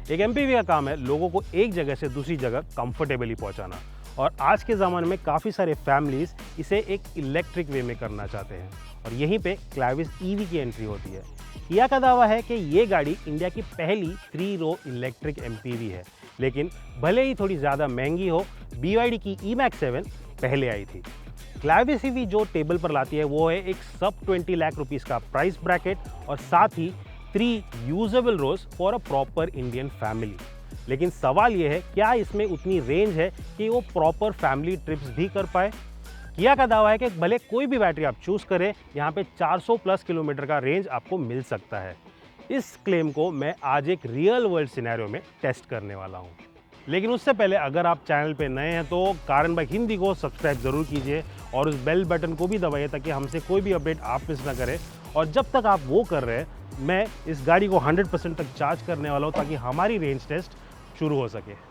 एक एमपीवी का काम है लोगों को एक जगह से दूसरी जगह कंफर्टेबली पहुंचाना, और आज के ज़माने में काफ़ी सारे फैमिलीज़ इसे एक इलेक्ट्रिक वे में करना चाहते हैं, और यहीं पे क्लैविस ईवी की एंट्री होती है। किया का दावा है कि ये गाड़ी इंडिया की पहली 3 रो इलेक्ट्रिक एमपीवी है, लेकिन भले ही थोड़ी ज़्यादा महंगी हो, BYD की E-Max 7 पहले आई थी। क्लैविस ईवी जो टेबल पर लाती है वो है एक सब 20 लाख रुपीज़ का प्राइस ब्रैकेट, और साथ ही 3 usable rows for a proper Indian family. लेकिन सवाल ये है, क्या इसमें उतनी रेंज है कि वो प्रॉपर फैमिली ट्रिप्स भी कर पाए? किया का दावा है कि भले कोई भी बैटरी आप चूज करें, यहाँ पे 400 प्लस किलोमीटर का रेंज आपको मिल सकता है। इस क्लेम को मैं आज एक रियल वर्ल्ड सिनेरियो में टेस्ट करने वाला हूँ। लेकिन उससे पहले अगर आप चैनल पे नए हैं तो कारण बाइक हिंदी को सब्सक्राइब जरूर कीजिए और उस बेल बटन को भी दबाइए ताकि हमसे कोई भी अपडेट आप मिस ना करें। और जब तक आप वो कर रहे हैं, मैं इस गाड़ी को 100% तक चार्ज करने वाला हूँ ताकि हमारी रेंज टेस्ट शुरू हो सके।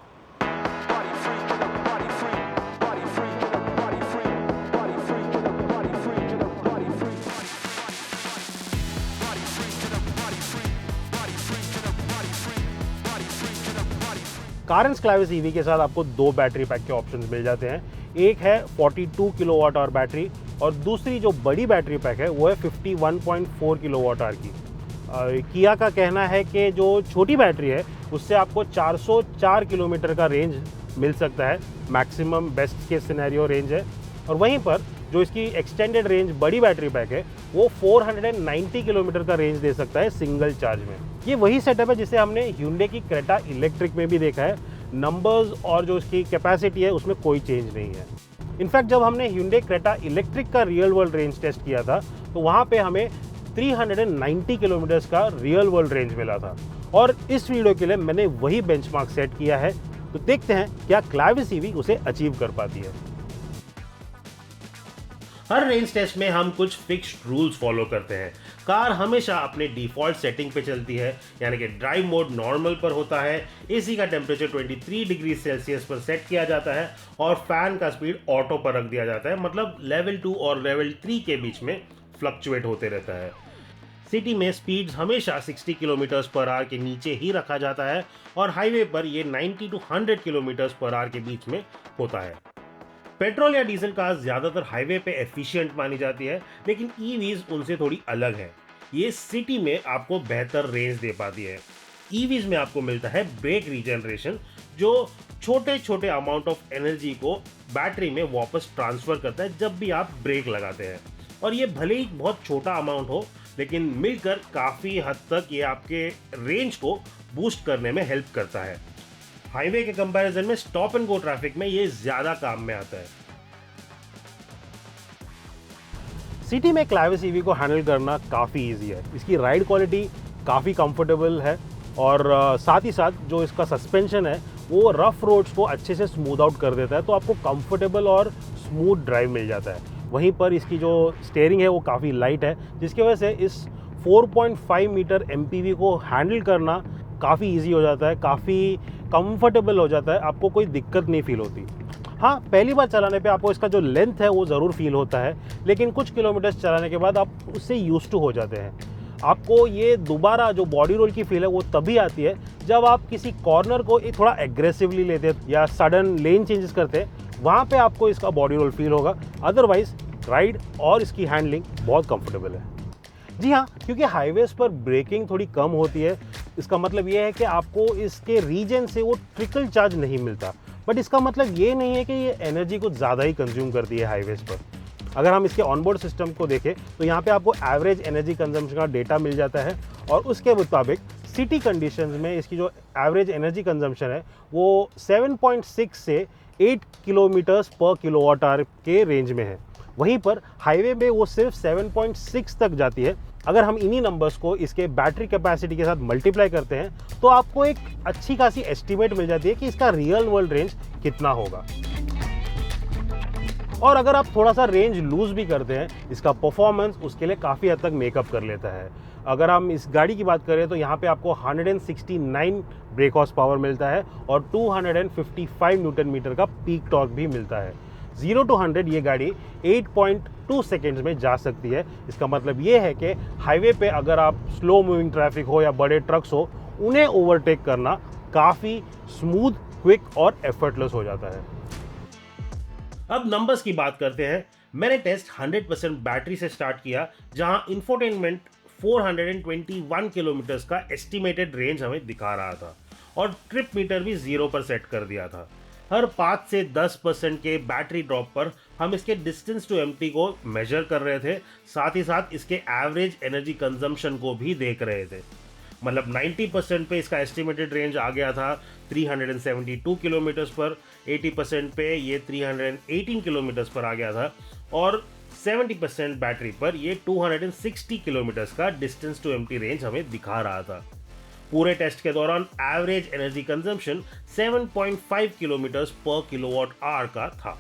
कारंस क्लैविस ईवी के साथ आपको 2 बैटरी पैक के ऑप्शंस मिल जाते हैं। एक है 42 किलोवाट आवर बैटरी, और दूसरी जो बड़ी बैटरी पैक है वो है 51.4 किलोवाट आवर की। किया का कहना है कि जो छोटी बैटरी है उससे आपको 404 किलोमीटर का रेंज मिल सकता है, मैक्सिमम बेस्ट के सिनेरियो रेंज है। और वहीं पर जो इसकी एक्सटेंडेड रेंज बड़ी बैटरी पैक है वो 490 किलोमीटर का रेंज दे सकता है सिंगल चार्ज में। ये वही सेटअप है जिसे हमने Hyundai की क्रेटा इलेक्ट्रिक में भी देखा है। नंबर्स और जो इसकी कैपेसिटी है उसमें कोई चेंज नहीं है। इनफैक्ट जब हमने Hyundai क्रेटा इलेक्ट्रिक का रियल वर्ल्ड रेंज टेस्ट किया था तो वहाँ पे हमें 390 किलोमीटर्स का रियल वर्ल्ड रेंज मिला था। और इस वीडियो के लिए मैंने वही बेंचमार्क सेट किया है, तो देखते हैं क्या क्लैविस ईवी उसे अचीव कर पाती है। हर रेंज टेस्ट में हम कुछ फिक्स्ड रूल्स फॉलो करते हैं। कार हमेशा अपने डिफॉल्ट सेटिंग पे चलती है, यानी कि ड्राइव मोड नॉर्मल पर होता है, एसी का टेम्परेचर 23 डिग्री सेल्सियस पर सेट किया जाता है और फैन का स्पीड ऑटो पर रख दिया जाता है, मतलब लेवल 2 और लेवल 3 के बीच में फ्लक्चुएट होते रहता है। सिटी में स्पीड्स हमेशा 60 किलोमीटर्स पर आवर के नीचे ही रखा जाता है, और हाईवे पर ये 90 to 100 किलोमीटर्स पर आवर के बीच में होता है। पेट्रोल या डीजल कार ज़्यादातर हाईवे पे एफिशिएंट मानी जाती है, लेकिन ईवीज उनसे थोड़ी अलग है। ये सिटी में आपको बेहतर रेंज दे पाती है। ईवीज में आपको मिलता है ब्रेक रीजनरेशन, जो छोटे छोटे अमाउंट ऑफ एनर्जी को बैटरी में वापस ट्रांसफर करता है जब भी आप ब्रेक लगाते हैं। और ये भले ही बहुत छोटा अमाउंट हो, लेकिन मिलकर काफ़ी हद तक ये आपके रेंज को बूस्ट करने में हेल्प करता है। हाईवे के कंपैरिजन में स्टॉप एंड गो ट्रैफिक में ये ज़्यादा काम में आता है। सिटी में क्लैविस ईवी को हैंडल करना काफ़ी इजी है। इसकी राइड क्वालिटी काफ़ी कंफर्टेबल है, और साथ ही साथ जो इसका सस्पेंशन है वो रफ रोड्स को अच्छे से स्मूथ आउट कर देता है, तो आपको कंफर्टेबल और स्मूथ ड्राइव मिल जाता है। वहीं पर इसकी जो स्टीयरिंग है वो काफ़ी लाइट है, जिसकी वजह से इस 4.5 मीटर एमपीवी को हैंडल करना काफ़ी इजी हो जाता है, काफ़ी कंफर्टेबल हो जाता है, आपको कोई दिक्कत नहीं फील होती। हाँ, पहली बार चलाने पे आपको इसका जो लेंथ है वो ज़रूर फील होता है, लेकिन कुछ किलोमीटर्स चलाने के बाद आप उससे यूज्ड टू हो जाते हैं। आपको ये दोबारा जो बॉडी रोल की फील है वो तभी आती है जब आप किसी कॉर्नर को थोड़ा एग्रेसिवली लेते हैं या सडन लेन चेंजेस करते हैं, वहाँ पे आपको इसका बॉडी रोल फील होगा। अदरवाइज राइड और इसकी हैंडलिंग बहुत कंफर्टेबल है। जी हाँ, क्योंकि हाईवेज पर ब्रेकिंग थोड़ी कम होती है, इसका मतलब ये है कि आपको इसके रीजन से वो ट्रिकल चार्ज नहीं मिलता, बट इसका मतलब ये नहीं है कि ये एनर्जी को ज़्यादा ही कंज्यूम करती है हाईवेज पर। अगर हम इसके ऑनबोर्ड सिस्टम को देखें तो यहाँ पे आपको एवरेज एनर्जी कंजम्पशन का डेटा मिल जाता है, और उसके मुताबिक सिटी कंडीशंस में इसकी जो एवरेज एनर्जी कंजम्पशन है वो 7.6 से 8 किलोमीटर्स पर किलोवाट आवर के रेंज में है। वहीं पर हाईवे में वो सिर्फ 7.6 तक जाती है। अगर हम इन्हीं नंबर्स को इसके बैटरी कैपेसिटी के साथ मल्टीप्लाई करते हैं तो आपको एक अच्छी खासी एस्टीमेट मिल जाती है कि इसका रियल वर्ल्ड रेंज कितना होगा। और अगर आप थोड़ा सा रेंज लूज भी करते हैं, इसका परफॉर्मेंस उसके लिए काफ़ी हद तक मेकअप कर लेता है। अगर हम इस गाड़ी की बात करें तो यहाँ पे आपको 169 ब्रेक हॉर्स पावर मिलता है और 255 न्यूटन मीटर का पीक टॉर्क भी मिलता है। 0 to 100 ये गाड़ी 8.2 सेकेंड्स में जा सकती है। इसका मतलब ये है कि हाईवे पे अगर आप स्लो मूविंग ट्रैफिक हो या बड़े ट्रक्स हो, उन्हें ओवरटेक करना काफ़ी स्मूथ, क्विक और एफर्टलेस हो जाता है। अब नंबर्स की बात करते हैं। मैंने टेस्ट 100% बैटरी से स्टार्ट किया, जहां इंफोटेनमेंट 421 किलोमीटर्स का एस्टिमेटेड रेंज हमें दिखा रहा था और ट्रिप मीटर भी 0 पर सेट कर दिया था। हर 5 से 10% के बैटरी ड्रॉप पर हम इसके डिस्टेंस टू एम्प्टी को मेजर कर रहे थे, साथ ही साथ इसके एवरेज एनर्जी कंजम्पशन को भी देख रहे थे। मतलब 90% पे इसका एस्टिमेटेड रेंज आ गया था 372 किलोमीटर्स पर, 80% पे ये 318 किलोमीटर्स पर आ गया था और 70% बैटरी पर ये 260 किलोमीटर्स का डिस्टेंस टू एम्प्टी रेंज हमें दिखा रहा था। पूरे टेस्ट के दौरान एवरेज एनर्जी कंजम्पशन 7.5 किलोमीटर्स पर किलोवाट आवर का था।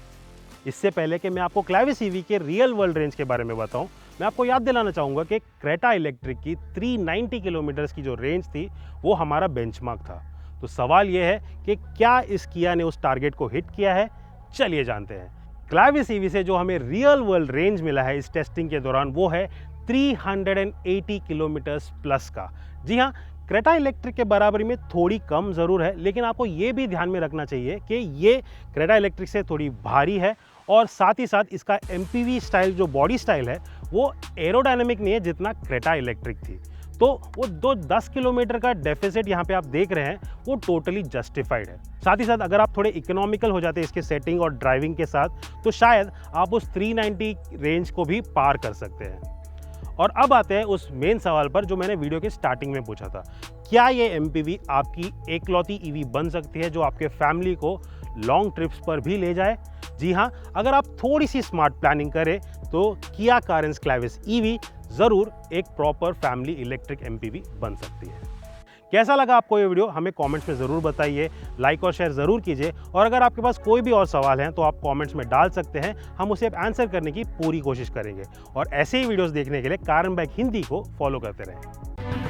इससे पहले कि मैं आपको क्लैविस ईवी के रियल वर्ल्ड रेंज के बारे में बताऊं, मैं आपको याद दिलाना चाहूँगा कि क्रेटा इलेक्ट्रिक की 390 किलोमीटर्स की जो रेंज थी वो हमारा बेंचमार्क था। तो सवाल ये है कि क्या इस किया ने उस टारगेट को हिट किया है? चलिए जानते हैं। क्लैविस ईवी से जो हमें रियल वर्ल्ड रेंज मिला है इस टेस्टिंग के दौरान वो है 380 किलोमीटर्स प्लस का। जी हाँ, क्रेटा इलेक्ट्रिक के बराबरी में थोड़ी कम ज़रूर है, लेकिन आपको ये भी ध्यान में रखना चाहिए कि ये क्रेटा इलेक्ट्रिक से थोड़ी भारी है और साथ ही साथ इसका एमपीवी स्टाइल जो बॉडी स्टाइल है वो एरोडायनेमिक नहीं है जितना क्रेटा इलेक्ट्रिक थी। तो वो 10 किलोमीटर का डेफिसिट यहाँ पे आप देख रहे हैं वो टोटली जस्टिफाइड है। साथ ही साथ अगर आप थोड़े इकोनॉमिकल हो जाते इसके सेटिंग और ड्राइविंग के साथ तो शायद आप उस 390 रेंज को भी पार कर सकते हैं। और अब आते हैं उस मेन सवाल पर जो मैंने वीडियो के स्टार्टिंग में पूछा था, क्या ये एमपीवी आपकी एकलौती ईवी बन सकती है जो आपके फैमिली को लॉन्ग ट्रिप्स पर भी ले जाए? जी हाँ, अगर आप थोड़ी सी स्मार्ट प्लानिंग करें तो किया कारेंस क्लैविस ईवी ज़रूर एक प्रॉपर फैमिली इलेक्ट्रिक एमपीवी बन सकती है। कैसा लगा आपको ये वीडियो हमें कमेंट्स में ज़रूर बताइए, लाइक और शेयर ज़रूर कीजिए और अगर आपके पास कोई भी और सवाल हैं तो आप कमेंट्स में डाल सकते हैं, हम उसे आंसर करने की पूरी कोशिश करेंगे। और ऐसे ही वीडियोस देखने के लिए कारण बाइक हिंदी को फॉलो करते रहें।